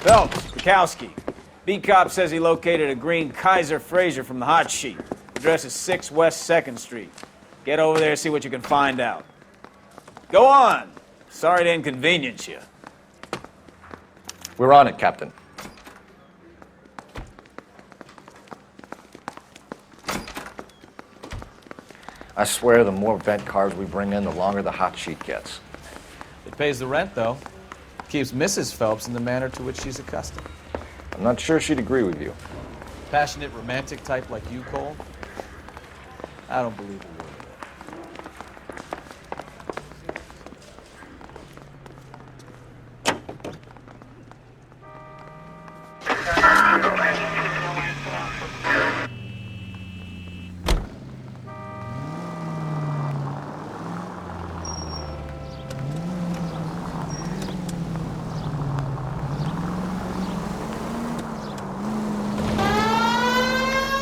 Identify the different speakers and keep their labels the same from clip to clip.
Speaker 1: Phelps, Bukowski. B-Cop says he located a green Kaiser Frazer from the hot sheet. Address is 6 West 2nd Street. Get over there and see what you can find out. Go on. Sorry to inconvenience you.
Speaker 2: We're on it, Captain. I swear the more vent cars we bring in, the longer the hot sheet gets.
Speaker 1: It pays the rent, though. Keeps Mrs. Phelps in the manner to which she's accustomed.
Speaker 2: I'm not sure she'd agree with you.
Speaker 1: Passionate, romantic type like you, Cole? I don't believe a word of it.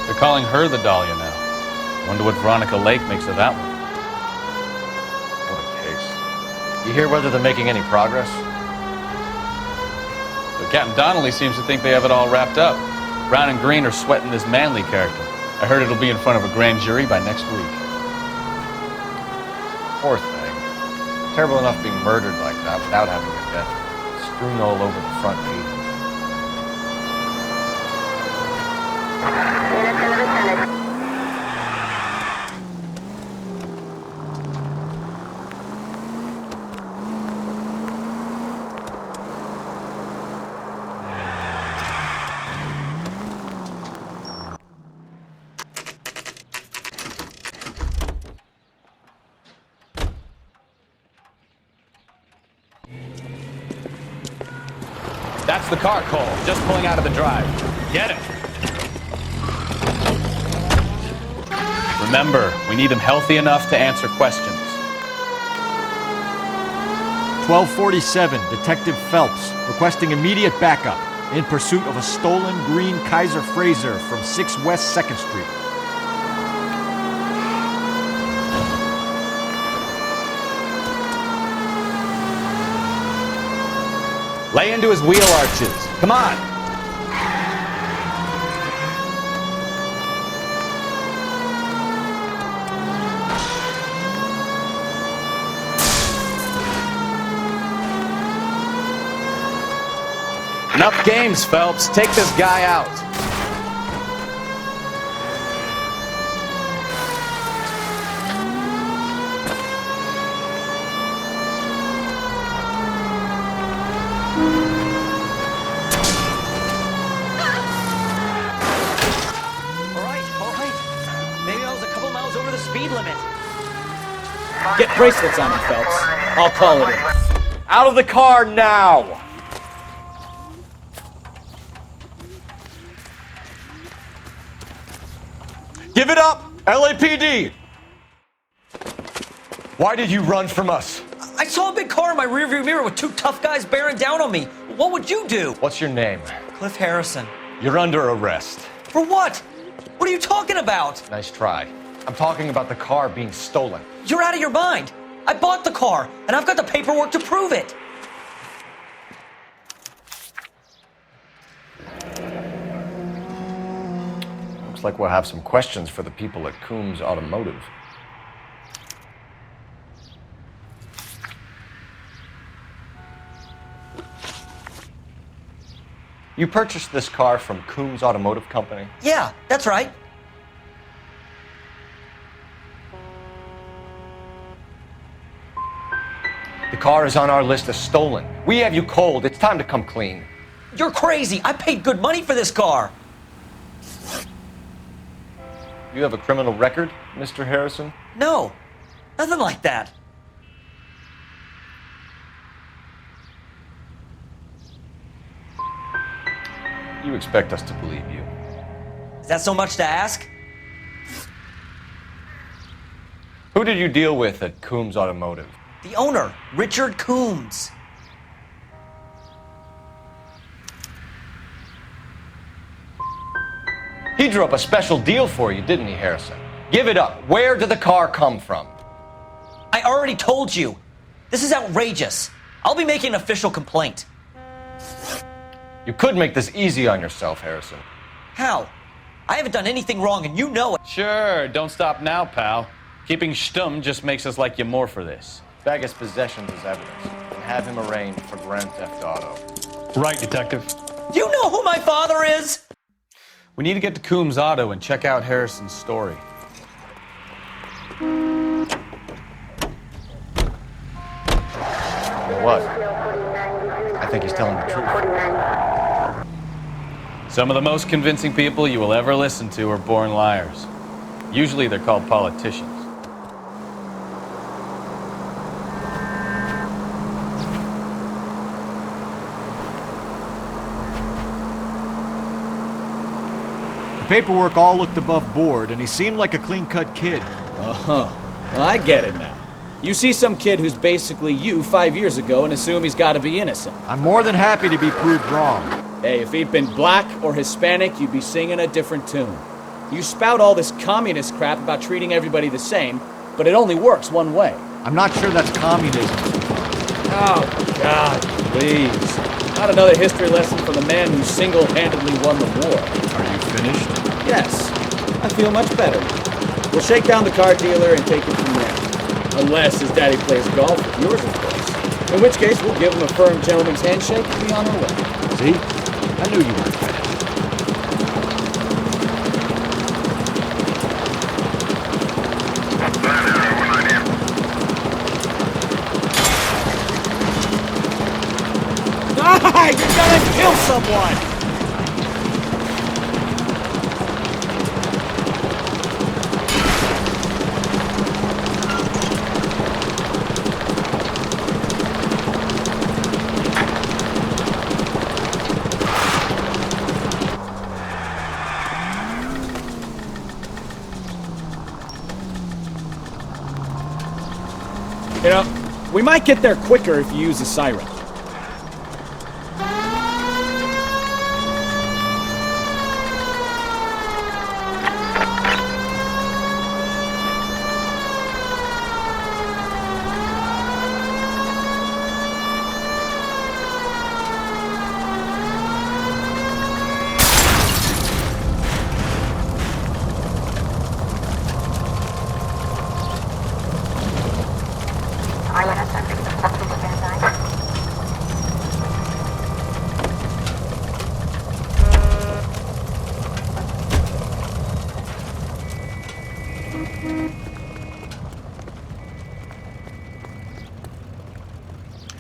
Speaker 3: They're calling her the Dahlia now. Wonder what Veronica Lake makes of that one.
Speaker 2: What a case. You hear whether they're making any progress?
Speaker 3: But Captain Donnelly seems to think they have it all wrapped up. Brown and Green are sweating this Manley character. I heard it'll be in front of a grand jury by next week.
Speaker 2: Poor thing. Terrible enough being murdered like that without having her death strewn all over the front pages.
Speaker 3: That's the car, Cole. Just pulling out of the drive. Get him. Remember, we need him healthy enough to answer questions.
Speaker 4: 1247, Detective Phelps, requesting immediate backup in pursuit of a stolen green Kaiser Frazer from 6 West 2nd Street.
Speaker 3: Lay into his wheel arches. Come on. Enough games, Phelps. Take this guy out.
Speaker 1: Get bracelets on him, Phelps. I'll call it in.
Speaker 2: Out of the car now! Give it up, LAPD! Why did you run from us?
Speaker 5: I saw a big car in my rearview mirror with 2 tough guys bearing down on me. What would you do?
Speaker 2: What's your name?
Speaker 5: Cliff Harrison.
Speaker 2: You're under arrest.
Speaker 5: For what? What are you talking about?
Speaker 2: Nice try. I'm talking about the car being stolen.
Speaker 5: You're out of your mind. I bought the car, and I've got the paperwork to prove it.
Speaker 2: Looks like we'll have some questions for the people at Coombs Automotive. You purchased this car from Coombs Automotive Company?
Speaker 5: Yeah, that's right.
Speaker 2: The car is on our list as stolen. We have you cold. It's time to come clean.
Speaker 5: You're crazy. I paid good money for this car.
Speaker 2: You have a criminal record, Mr. Harrison?
Speaker 5: No, nothing like that.
Speaker 2: You expect us to believe you.
Speaker 5: Is that so much to ask?
Speaker 2: Who did you deal with at Coombs Automotive?
Speaker 5: The owner, Richard Coombs.
Speaker 2: He drew up a special deal for you, didn't he, Harrison? Give it up. Where did the car come from?
Speaker 5: I already told you. This is outrageous. I'll be making an official complaint.
Speaker 2: You could make this easy on yourself, Harrison.
Speaker 5: How? I haven't done anything wrong, and you know it.
Speaker 3: Sure, don't stop now, pal. Keeping stum just makes us like you more for this.
Speaker 2: Bag his possessions as evidence and have him arraigned for Grand Theft Auto.
Speaker 3: Right, Detective.
Speaker 5: Do you know who my father is?
Speaker 3: We need to get to Coombs Auto and check out Harrison's story.
Speaker 2: What? I think he's telling the truth.
Speaker 3: Some of the most convincing people you will ever listen to are born liars. Usually they're called politicians.
Speaker 4: The paperwork all looked above board, and he seemed like a clean-cut kid.
Speaker 1: Uh-huh. Well, I get it now. You see some kid who's basically you 5 years ago and assume he's got to be innocent.
Speaker 4: I'm more than happy to be proved wrong.
Speaker 1: Hey, if he'd been black or Hispanic, you'd be singing a different tune. You spout all this communist crap about treating everybody the same, but it only works one way.
Speaker 4: I'm not sure that's communism.
Speaker 1: Oh, God, please. Not another history lesson from the man who single-handedly won the war.
Speaker 4: Are you finished?
Speaker 1: Yes, I feel much better. We'll shake down the car dealer and take it from there. Unless his daddy plays golf with yours, of course. In which case, we'll give him a firm gentleman's handshake and be on our way.
Speaker 4: See? I knew you weren't finished.
Speaker 1: Ah, you're gonna kill someone! You know, we might get there quicker if you use the siren.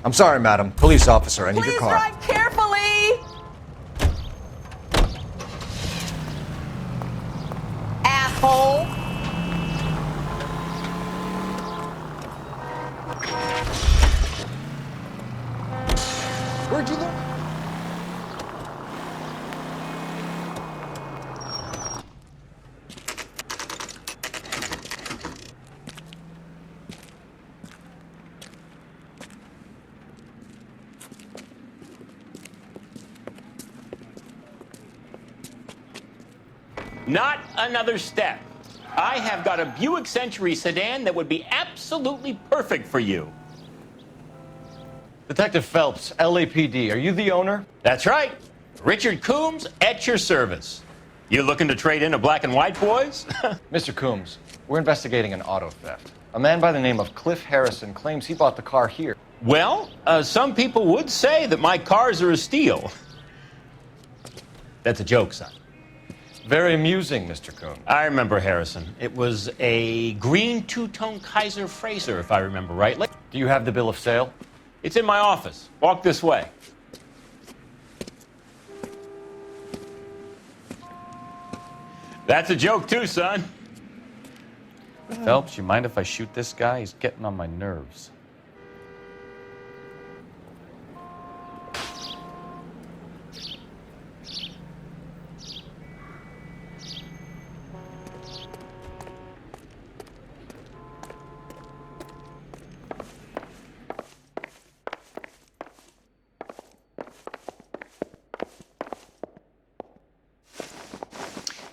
Speaker 2: I'm sorry, madam. Police officer, I need your
Speaker 6: Please
Speaker 2: car.
Speaker 6: drive carefully! Asshole!
Speaker 2: Where'd you look?
Speaker 7: Not another step. I have got a Buick Century sedan that would be absolutely perfect for you.
Speaker 2: Detective Phelps, LAPD, are you the owner?
Speaker 7: That's right. Richard Coombs at your service. You looking to trade in a black and white, boys?
Speaker 2: Mr. Coombs, we're investigating an auto theft. A man by the name of Cliff Harrison claims he bought the car here.
Speaker 7: Well, some people would say that my cars are a steal. That's a joke, son.
Speaker 2: Very amusing, Mr. Coombs.
Speaker 7: I remember Harrison. It was a green two-tone Kaiser Frazer, if I remember rightly.
Speaker 2: Do you have the bill of sale?
Speaker 7: It's in my office. Walk this way. That's a joke too, son.
Speaker 3: Phelps, you mind if I shoot this guy? He's getting on my nerves.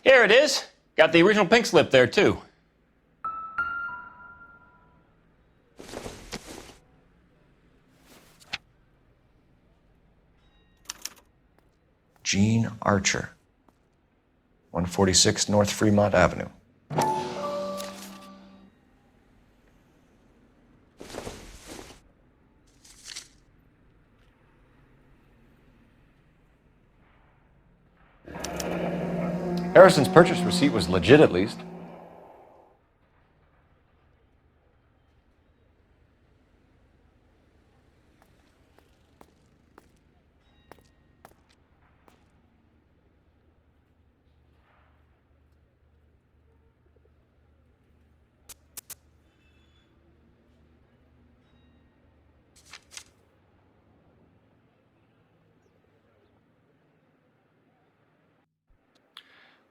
Speaker 7: Here it is. Got the original pink slip there, too.
Speaker 2: Gene Archer, 146 North Fremont Avenue. Harrison's purchase receipt was legit, at least.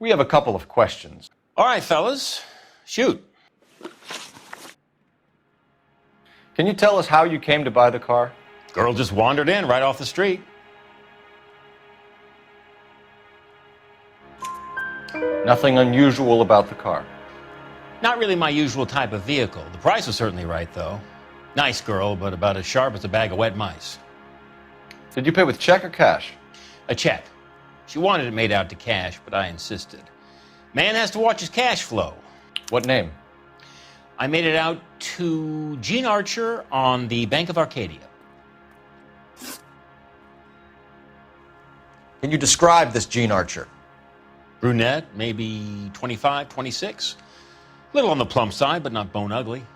Speaker 2: We have a couple of questions.
Speaker 7: All right, fellas, shoot.
Speaker 2: Can you tell us how you came to buy the car?
Speaker 7: Girl just wandered in right off the street.
Speaker 2: Nothing unusual about the car.
Speaker 7: Not really my usual type of vehicle. The price was certainly right, though. Nice girl, but about as sharp as a bag of wet mice.
Speaker 2: Did you pay with check or cash?
Speaker 7: A check. She wanted it made out to cash, but I insisted. Man has to watch his cash flow.
Speaker 2: What name?
Speaker 7: I made it out to Gene Archer on the Bank of Arcadia.
Speaker 2: Can you describe this Gene Archer?
Speaker 7: Brunette, maybe 25, 26. Little on the plump side, but not bone ugly.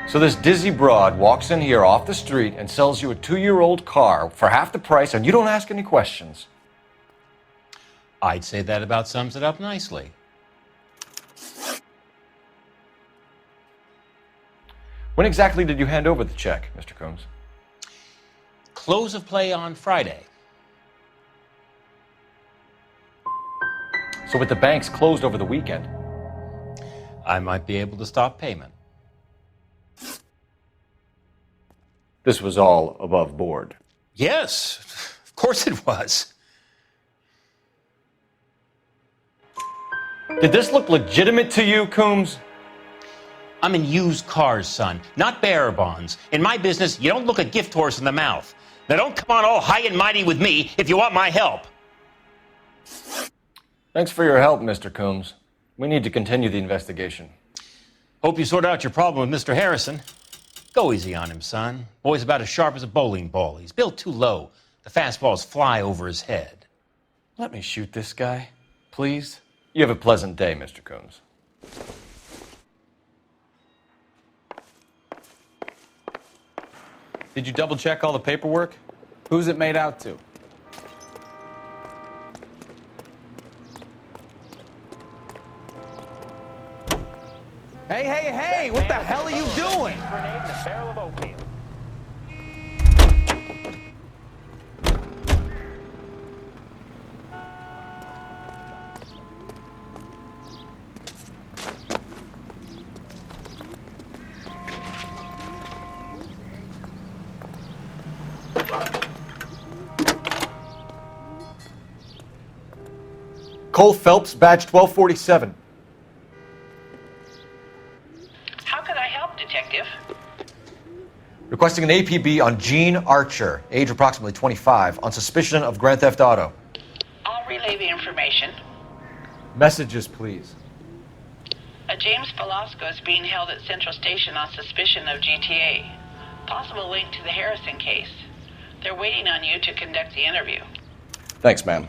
Speaker 2: So this dizzy broad walks in here off the street and sells you a 2-year-old car for half the price, and you don't ask any questions.
Speaker 7: I'd say that about sums it up nicely.
Speaker 2: When exactly did you hand over the check, Mr. Combs?
Speaker 7: Close of play on Friday.
Speaker 2: So with the banks closed over the weekend,
Speaker 7: I might be able to stop payment.
Speaker 2: this was all above board.
Speaker 7: Yes, of course it was.
Speaker 2: Did this look legitimate to you, Coombs?
Speaker 7: I'm in used cars, son, not bearer bonds. In my business, you don't look a gift horse in the mouth. Now don't come on all high and mighty with me if you want my help.
Speaker 2: Thanks for your help, Mr. Coombs. We need to continue the investigation.
Speaker 7: Hope you sort out your problem with Mr. Harrison. Go easy on him, son. Boy's about as sharp as a bowling ball. He's built too low. The fastballs fly over his head.
Speaker 2: Let me shoot this guy, please. You have a pleasant day, Mr. Coombs.
Speaker 3: Did you double check all the paperwork?
Speaker 1: Who's it made out to? Hey, what the hell are you doing?
Speaker 7: Grenade in a barrel of oatmeal.
Speaker 2: Cole Phelps, badge 1247.
Speaker 6: How can I help, Detective?
Speaker 2: Requesting an APB on Gene Archer, age approximately 25, on suspicion of grand theft auto.
Speaker 6: I'll relay the information.
Speaker 2: Messages, please.
Speaker 6: A James Velasco is being held at Central Station on suspicion of GTA. Possible link to the Harrison case. They're waiting on you to conduct the interview.
Speaker 2: Thanks, ma'am.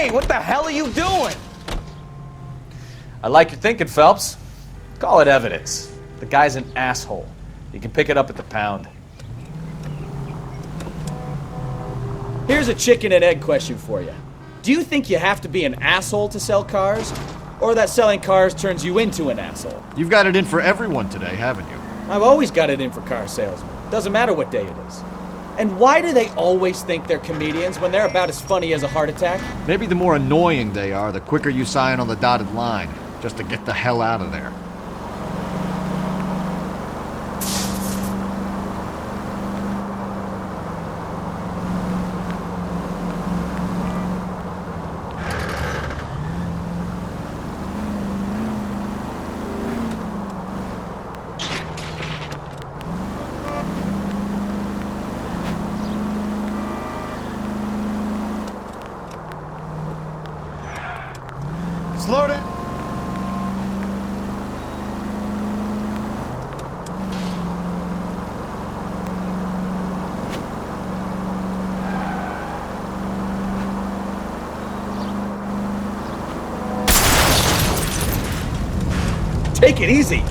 Speaker 1: Hey, what the hell are you doing? I like your thinking, Phelps. Call it evidence. The guy's an asshole. You can pick it up at the pound. Here's a chicken and egg question for you. Do you think you have to be an asshole to sell cars? Or that selling cars turns you into an asshole?
Speaker 4: You've got it in for everyone today, haven't you?
Speaker 1: I've always got it in for car salesmen. Doesn't matter what day it is. And why do they always think they're comedians when they're about as funny as a heart attack?
Speaker 4: Maybe the more annoying they are, the quicker you sign on the dotted line, just to get the hell out of there.
Speaker 2: Slow down.
Speaker 1: Take it easy!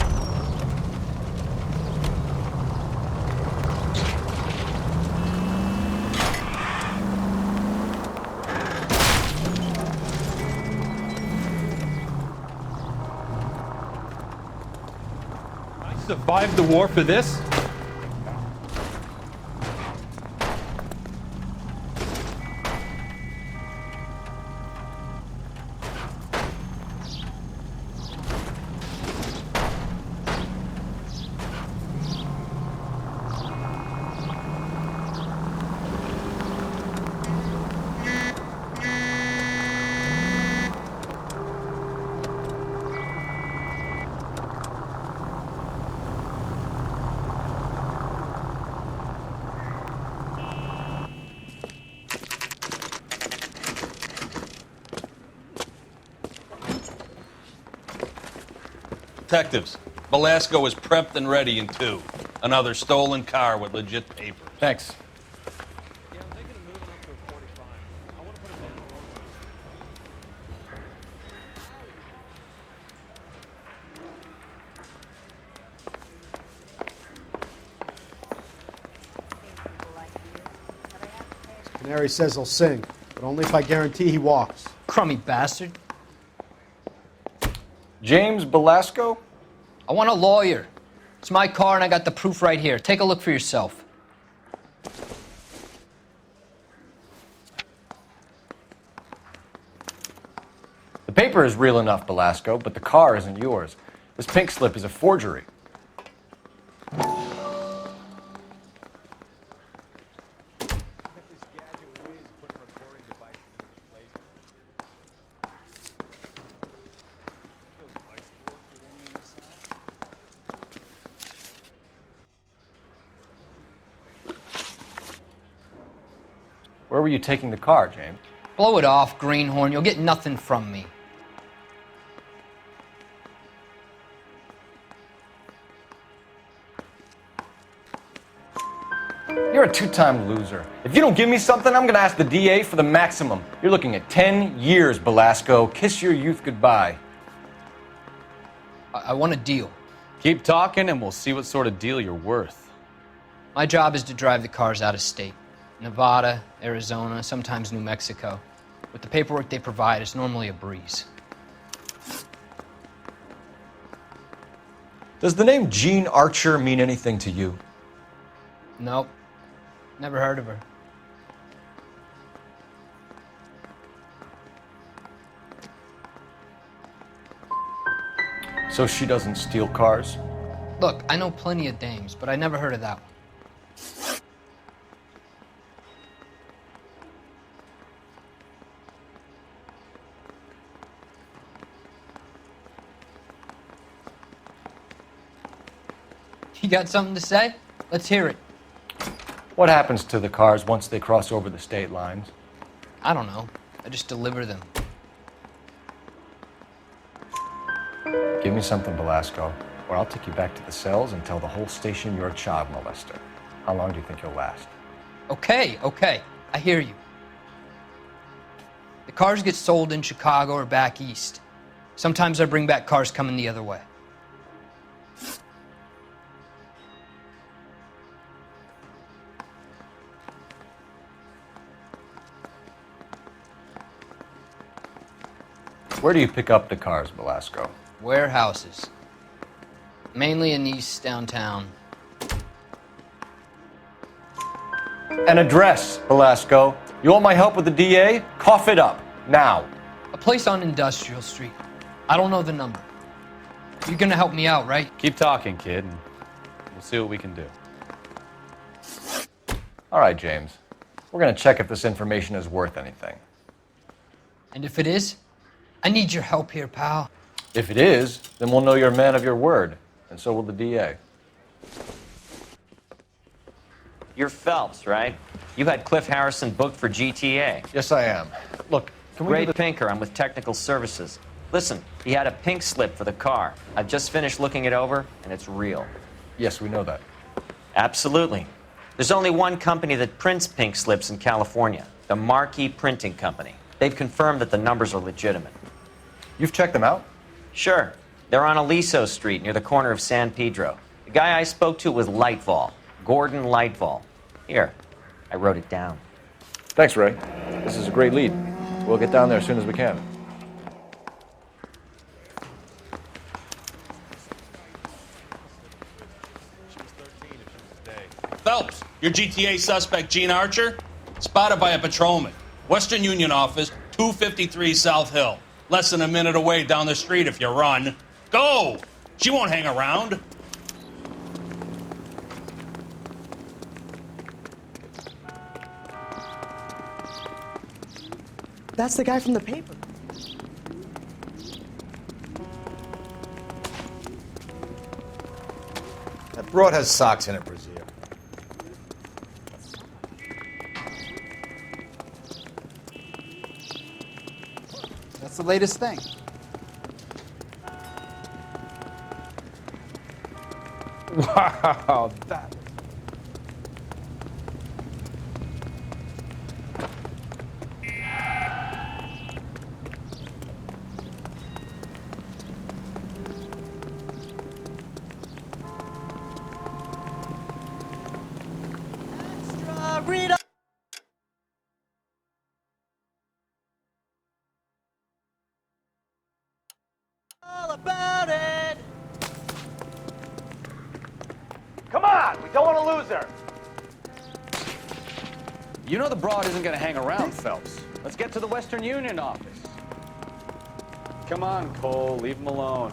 Speaker 8: Survived the war for this?
Speaker 9: Detectives, Velasco is prepped and ready in 2. Another stolen car with legit papers.
Speaker 2: Thanks.
Speaker 10: Canary says he'll sing, but only if I guarantee he walks.
Speaker 5: Crummy bastard.
Speaker 2: James Velasco?
Speaker 5: I want a lawyer. It's my car and I got the proof right here. Take a look for yourself.
Speaker 2: The paper is real enough, Velasco, but the car isn't yours. This pink slip is a forgery. Where were you taking the car, James?
Speaker 5: Blow it off, greenhorn. You'll get nothing from me.
Speaker 2: You're a two-time loser. If you don't give me something, I'm gonna ask the DA for the maximum. You're looking at 10 years, Velasco. Kiss your youth goodbye.
Speaker 5: I want a deal.
Speaker 3: Keep talking and we'll see what sort of deal you're worth.
Speaker 5: My job is to drive the cars out of state. Nevada, Arizona, sometimes New Mexico. With the paperwork they provide, it's normally a breeze.
Speaker 2: Does the name Jean Archer mean anything to you?
Speaker 5: Nope. Never heard of her.
Speaker 2: So she doesn't steal cars?
Speaker 5: Look, I know plenty of dames, but I never heard of that one. You got something to say? Let's hear it.
Speaker 2: What happens to the cars once they cross over the state lines?
Speaker 5: I don't know. I just deliver them.
Speaker 2: Give me something, Velasco, or I'll take you back to the cells and tell the whole station you're a child molester. How long do you think you'll last?
Speaker 5: Okay. I hear you. The cars get sold in Chicago or back east. Sometimes I bring back cars coming the other way.
Speaker 2: Where do you pick up the cars, Velasco?
Speaker 5: Warehouses. Mainly in East downtown.
Speaker 2: An address, Velasco. You want my help with the DA? Cough it up, now.
Speaker 5: A place on Industrial Street. I don't know the number. You're gonna help me out, right?
Speaker 3: Keep talking, kid, and we'll see what we can do.
Speaker 2: All right, James. We're gonna check if this information is worth anything.
Speaker 5: And if it is, I need your help here, pal.
Speaker 2: If it is, then we'll know you're a man of your word, and so will the DA.
Speaker 11: You're Phelps, right? You had Cliff Harrison booked for GTA.
Speaker 2: Yes, I am. Look, can we
Speaker 11: Ray
Speaker 2: do the...
Speaker 11: Pinker, I'm with Technical Services. Listen, he had a pink slip for the car. I've just finished looking it over, and it's real.
Speaker 2: Yes, we know that.
Speaker 11: Absolutely. There's only one company that prints pink slips in California, the Marquee Printing Company. They've confirmed that the numbers are legitimate.
Speaker 2: You've checked them out?
Speaker 11: Sure. They're on Aliso Street, near the corner of San Pedro. The guy I spoke to was Lightval, Gordon Lightval. Here, I wrote it down.
Speaker 2: Thanks, Ray. This is a great lead. We'll get down there as soon as we can.
Speaker 9: Phelps, your GTA suspect, Gene Archer, spotted by a patrolman. Western Union office, 253 South Hill. Less than a minute away down the street if you run. Go! She won't hang around.
Speaker 12: That's the guy from the paper.
Speaker 13: That broad has socks in it, Brazier.
Speaker 14: That's the latest thing.
Speaker 13: Wow, that...
Speaker 12: All about it.
Speaker 1: Come on! We don't want to lose her!
Speaker 3: You know the broad isn't going to hang around, Phelps. Let's get to the Western Union office. Come on, Cole. Leave him alone.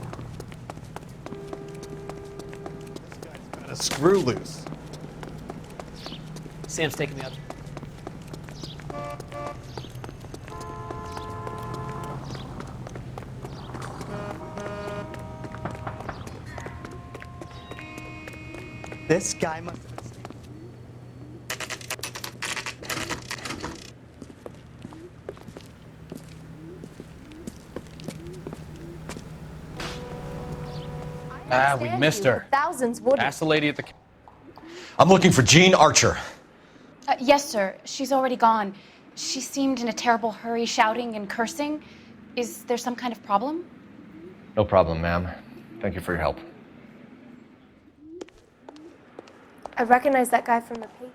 Speaker 13: Got a screw loose.
Speaker 12: Sam's taking me out. This guy must have been
Speaker 3: We missed her.
Speaker 15: Thousands would.
Speaker 3: Ask the lady at the...
Speaker 4: I'm looking for Jean Archer.
Speaker 15: Yes, sir. She's already gone. She seemed in a terrible hurry, shouting and cursing. Is there some kind of problem?
Speaker 2: No problem, ma'am. Thank you for your help.
Speaker 15: I recognize that guy from the papers.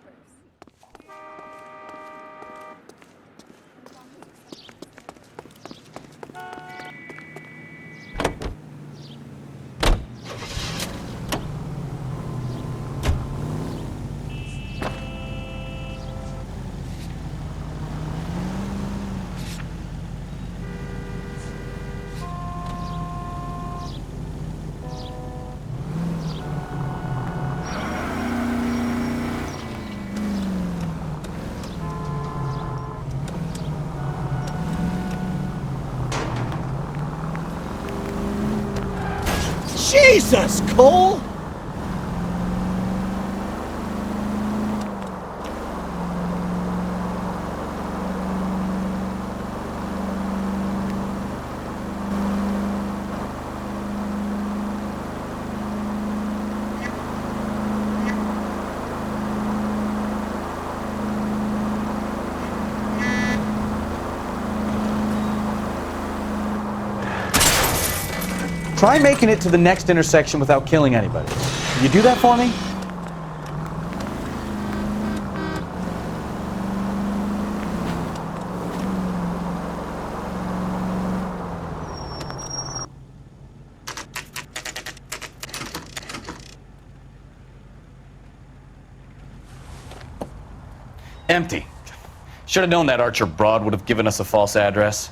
Speaker 10: Jesus, Cole!
Speaker 8: Try making it to the next intersection without killing anybody. Can you do that for me?
Speaker 3: Empty. Should have known that Archer broad would have given us a false address.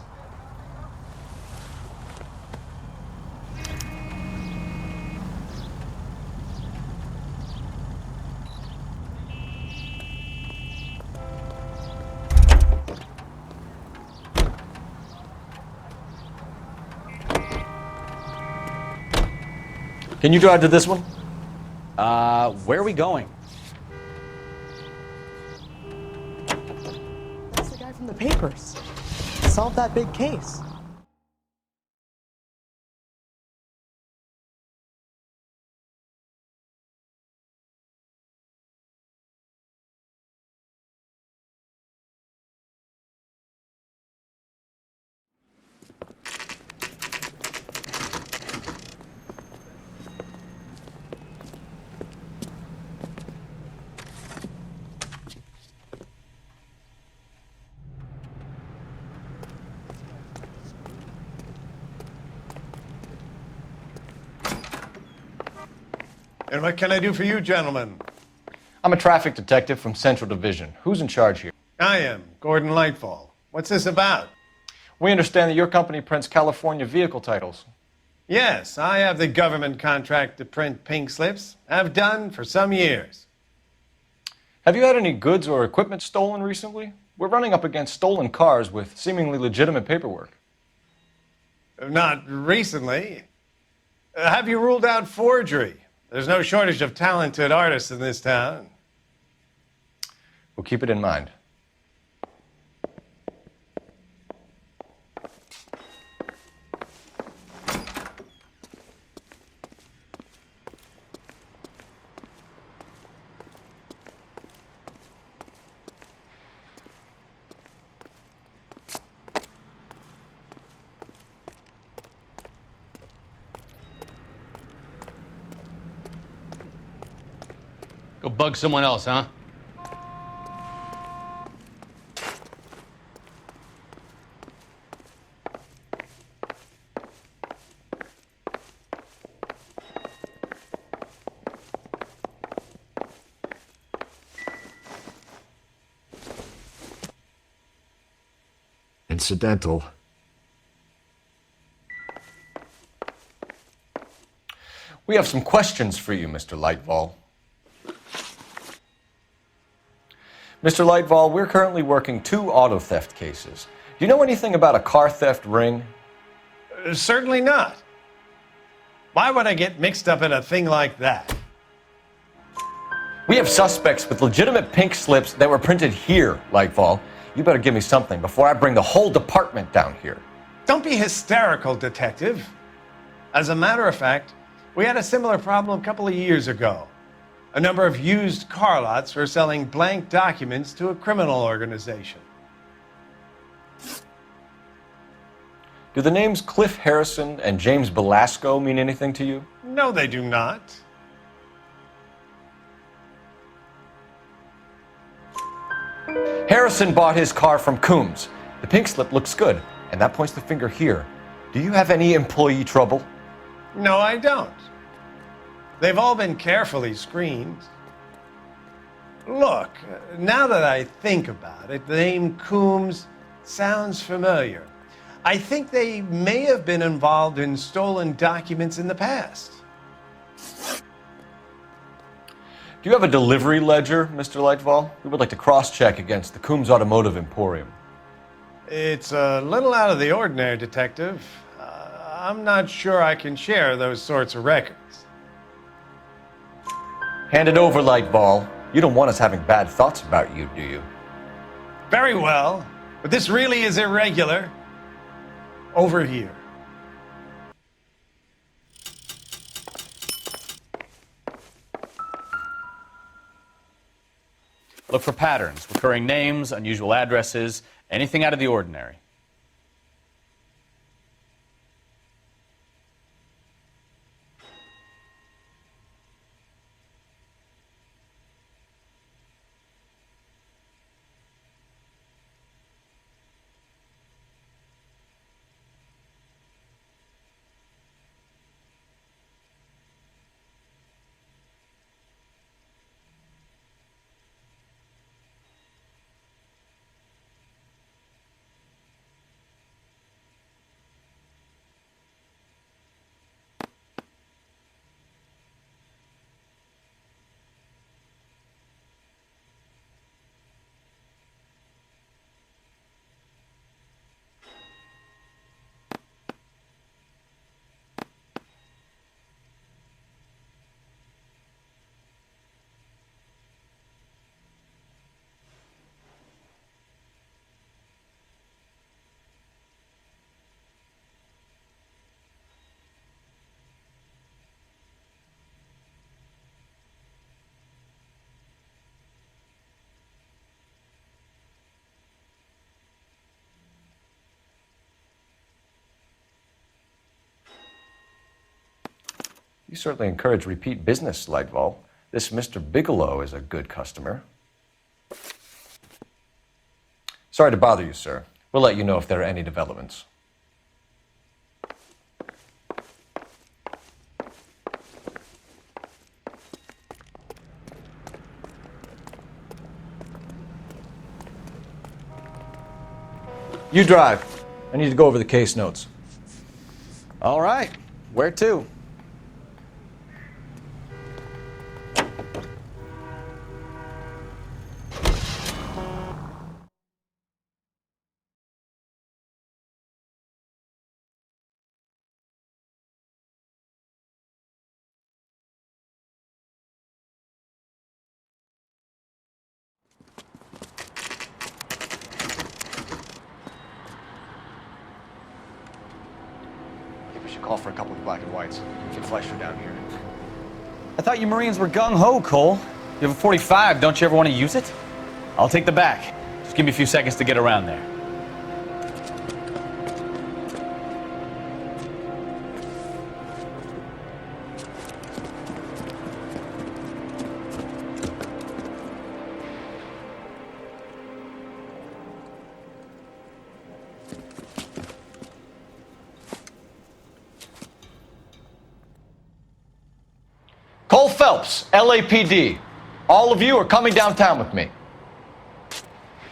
Speaker 4: Can you drive to this one?
Speaker 8: Where are we going?
Speaker 12: That's the guy from the papers. Solved that big case.
Speaker 13: And what can I do for you, gentlemen?
Speaker 2: I'm a traffic detective from Central Division. Who's in charge here?
Speaker 13: I am, Gordon Lightfall. What's this about?
Speaker 2: We understand that your company prints California vehicle titles.
Speaker 13: Yes, I have the government contract to print pink slips. Have done for some years.
Speaker 2: Have you had any goods or equipment stolen recently? We're running up against stolen cars with seemingly legitimate paperwork.
Speaker 13: Not recently. Have you ruled out forgery? There's no shortage of talented artists in this town.
Speaker 2: We'll keep it in mind.
Speaker 9: Go bug someone else, huh?
Speaker 4: Incidental.
Speaker 2: We have some questions for you, Mr. Lightfall. Mr. Lightfall, we're currently working 2 auto theft cases. Do you know anything about a car theft ring?
Speaker 13: Certainly not. Why would I get mixed up in a thing like that?
Speaker 2: We have suspects with legitimate pink slips that were printed here, Lightfall. You better give me something before I bring the whole department down here.
Speaker 13: Don't be hysterical, Detective. As a matter of fact, we had a similar problem a couple of years ago. A number of used car lots were selling blank documents to a criminal organization.
Speaker 2: Do the names Cliff Harrison and James Belasco mean anything to you?
Speaker 13: No, they do not.
Speaker 2: Harrison bought his car from Coombs. The pink slip looks good, and that points the finger here. Do you have any employee trouble?
Speaker 13: No, I don't. They've all been carefully screened. Look, now that I think about it, the name Coombs sounds familiar. I think they may have been involved in stolen documents in the past.
Speaker 2: Do you have a delivery ledger, Mr. Lightfall? We would like to cross-check against the Coombs Automotive Emporium.
Speaker 13: It's a little out of the ordinary, Detective. I'm not sure I can share those sorts of records.
Speaker 2: Hand it over, Lightfall. You don't want us having bad thoughts about you, do you?
Speaker 13: Very well, but this really is irregular. Over here.
Speaker 3: Look for patterns, recurring names, unusual addresses, anything out of the ordinary.
Speaker 2: You certainly encourage repeat business, Lightval. This Mr. Bigelow is a good customer. Sorry to bother you, sir. We'll let you know if there are any developments. You drive. I need to go over the case notes.
Speaker 8: All right. Where to?
Speaker 2: I think we should call for a couple of black and whites. Get Fleischer down here.
Speaker 8: I thought you Marines were gung-ho, Cole.
Speaker 3: You have a 45. Don't you ever want to use it? I'll take the back. Just give me a few seconds to get around there.
Speaker 2: Cole Phelps, LAPD. All of you are coming downtown with me.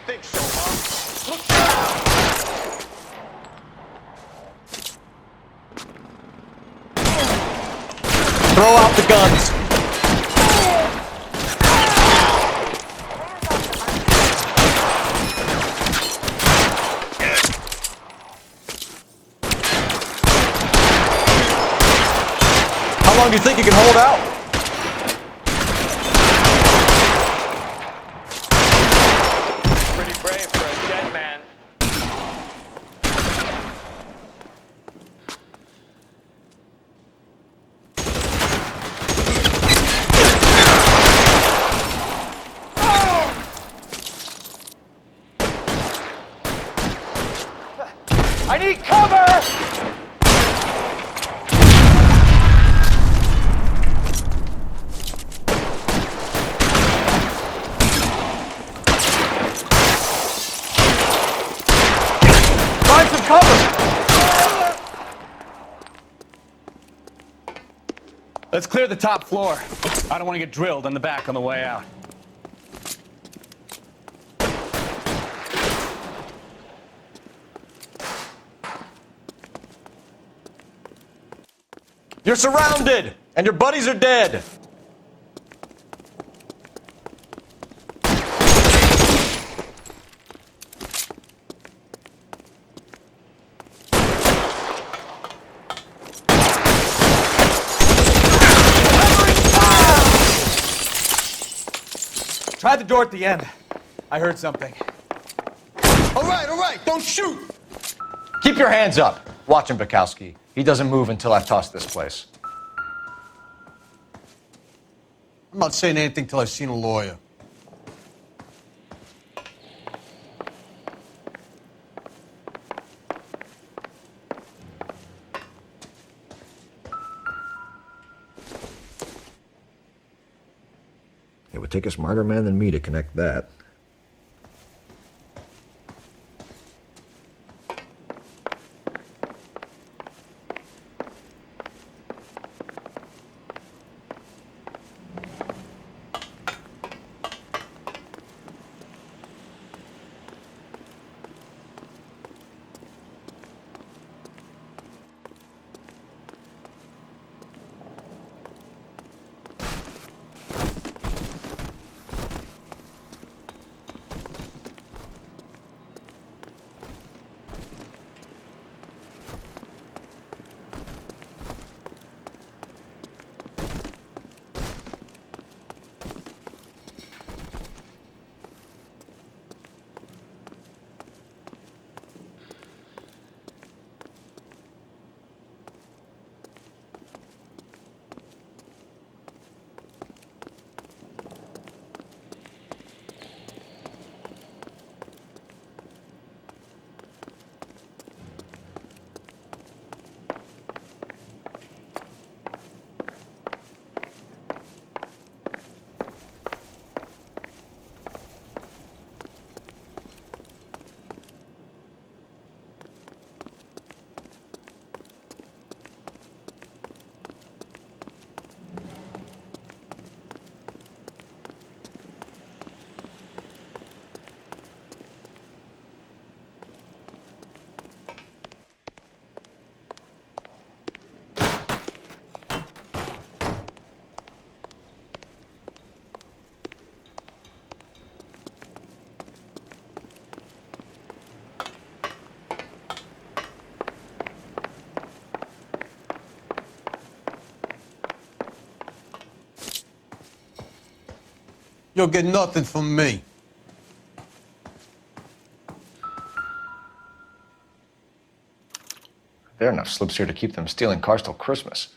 Speaker 16: Think so, huh? Look out!
Speaker 8: Throw out the guns. How long do you think you can hold out?
Speaker 16: Pretty brave for a dead man.
Speaker 8: I need cover! Find some cover!
Speaker 3: Let's clear the top floor. I don't want to get drilled in the back on the way out.
Speaker 8: You're surrounded, and your buddies are dead. Try the door at the end. I heard something.
Speaker 16: All right, don't shoot!
Speaker 2: Keep your hands up. Watch him, Bukowski. He doesn't move until I've tossed this place.
Speaker 10: I'm not saying anything till I've seen a lawyer.
Speaker 2: It would take a smarter man than me to connect that.
Speaker 17: You'll get nothing from me.
Speaker 2: There are enough slips here to keep them stealing cars till Christmas.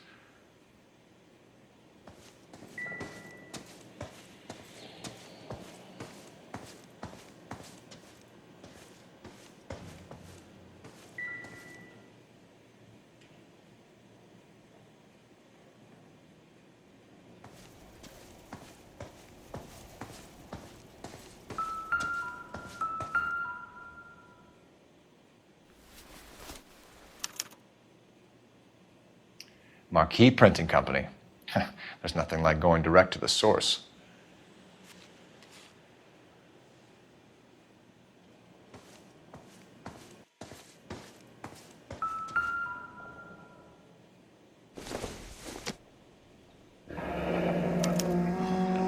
Speaker 2: Marquee Printing Company. There's nothing like going direct to the source.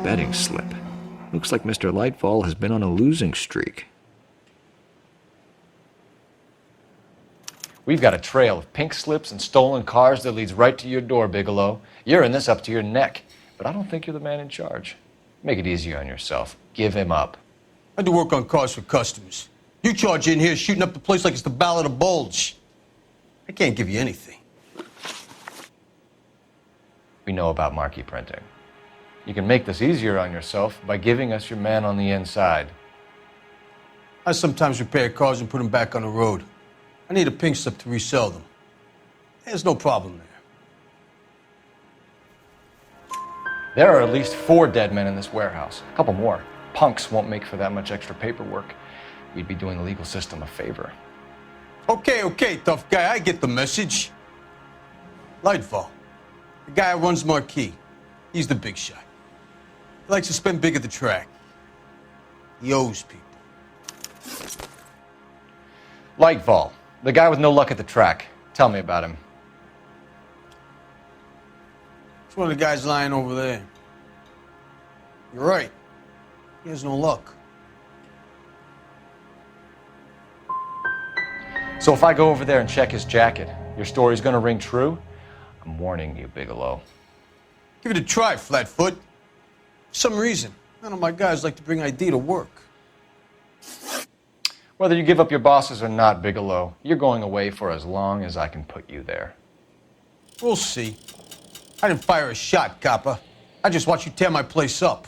Speaker 2: Betting slip. Looks like Mr. Lightfall has been on a losing streak. We've got a trail of pink slips and stolen cars that leads right to your door, Bigelow. You're in this up to your neck, but I don't think you're the man in charge. Make it easier on yourself. Give him up.
Speaker 17: I do work on cars for customers. You charge in here shooting up the place like it's the Ballad of Bulge. I can't give you anything.
Speaker 2: We know about marquee printing. You can make this easier on yourself by giving us your man on the inside.
Speaker 17: I sometimes repair cars and put them back on the road. I need a pink slip to resell them. There's no problem there.
Speaker 2: There are at least 4 dead men in this warehouse. A couple more. Punks won't make for that much extra paperwork. We'd be doing the legal system a favor.
Speaker 17: Okay, tough guy. I get the message. Lightfall, the guy who runs Marquee. He's the big shot. He likes to spend big at the track. He owes people.
Speaker 2: Lightfall, the guy with no luck at the track. Tell me about him.
Speaker 17: It's one of the guys lying over there. You're right. He has no luck.
Speaker 2: So if I go over there and check his jacket, your story's gonna ring true? I'm warning you, Bigelow.
Speaker 17: Give it a try, Flatfoot. For some reason, none of my guys like to bring ID to work.
Speaker 2: Whether you give up your bosses or not, Bigelow, you're going away for as long as I can put you there.
Speaker 17: We'll see. I didn't fire a shot, copper. I just watched you tear my place up.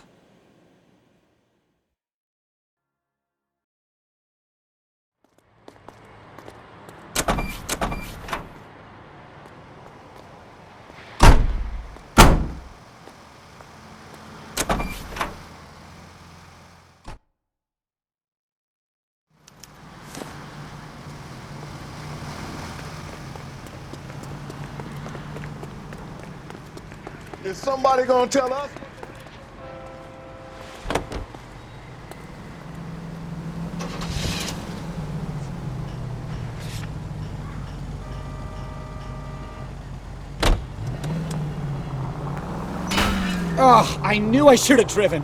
Speaker 18: Is somebody gonna tell us?
Speaker 8: Oh, I knew I should have driven.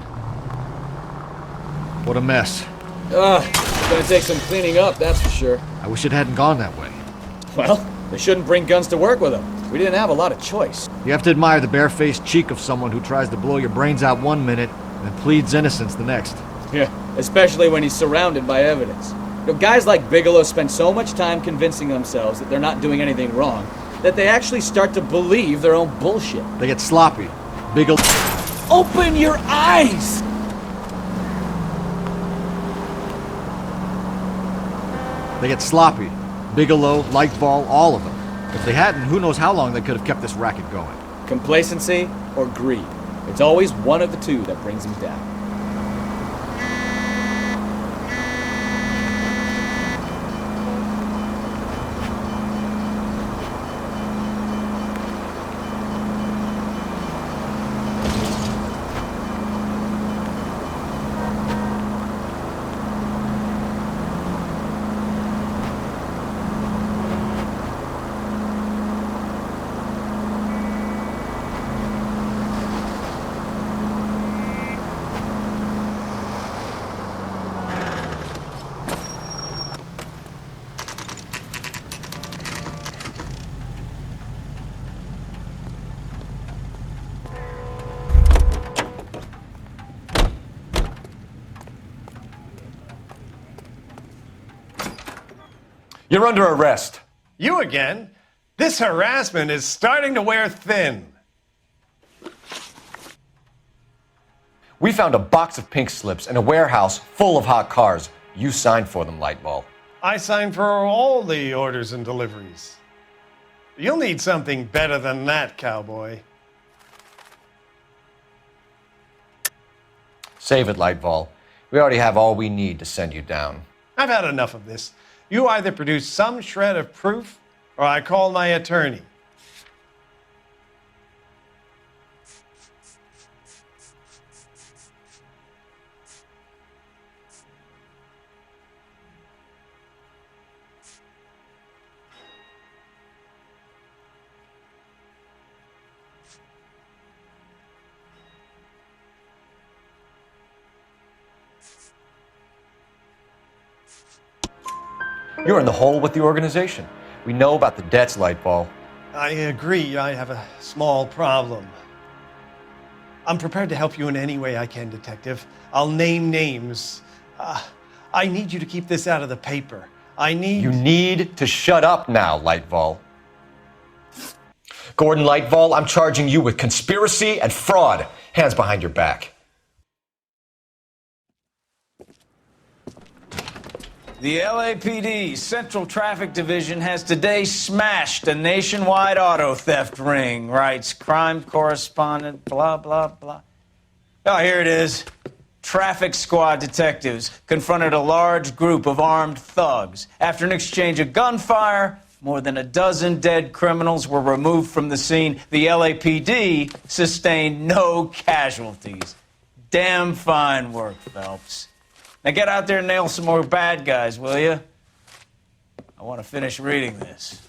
Speaker 4: What a mess.
Speaker 8: It's gonna take some cleaning up, that's for sure.
Speaker 4: I wish it hadn't gone that way.
Speaker 8: Well, they shouldn't bring guns to work with them. We didn't have a lot of choice.
Speaker 4: You have to admire the barefaced cheek of someone who tries to blow your brains out one minute and then pleads innocence the next.
Speaker 8: Yeah, especially when he's surrounded by evidence. You know, guys like Bigelow spend so much time convincing themselves that they're not doing anything wrong that they actually start to believe their own bullshit.
Speaker 4: They get sloppy. Bigelow...
Speaker 8: Open your eyes!
Speaker 4: They get sloppy. Bigelow, Lightfall, all of them. If they hadn't, who knows how long they could have kept this racket going.
Speaker 8: Complacency or greed. It's always one of the two that brings them down.
Speaker 2: You're under arrest.
Speaker 13: You again? This harassment is starting to wear thin.
Speaker 2: We found a box of pink slips in a warehouse full of hot cars. You signed for them, Lightball.
Speaker 13: I signed for all the orders and deliveries. You'll need something better than that, cowboy.
Speaker 2: Save it, Lightball. We already have all we need to send you down.
Speaker 13: I've had enough of this. You either produce some shred of proof, or I call my attorney.
Speaker 2: You're in the hole with the organization. We know about the debts, Lightball.
Speaker 13: I agree. I have a small problem. I'm prepared to help you in any way I can, Detective. I'll name names. I need you to keep this out of the paper.
Speaker 2: You need to shut up now, Lightball. Gordon Lightball, I'm charging you with conspiracy and fraud. Hands behind your back.
Speaker 1: The LAPD Central Traffic Division has today smashed a nationwide auto theft ring, writes crime correspondent, blah, blah, blah. Oh, here it is. Traffic squad detectives confronted a large group of armed thugs. After an exchange of gunfire, more than a dozen dead criminals were removed from the scene. The LAPD sustained no casualties. Damn fine work, Phelps. Now get out there and nail some more bad guys, will you? I want to finish reading this.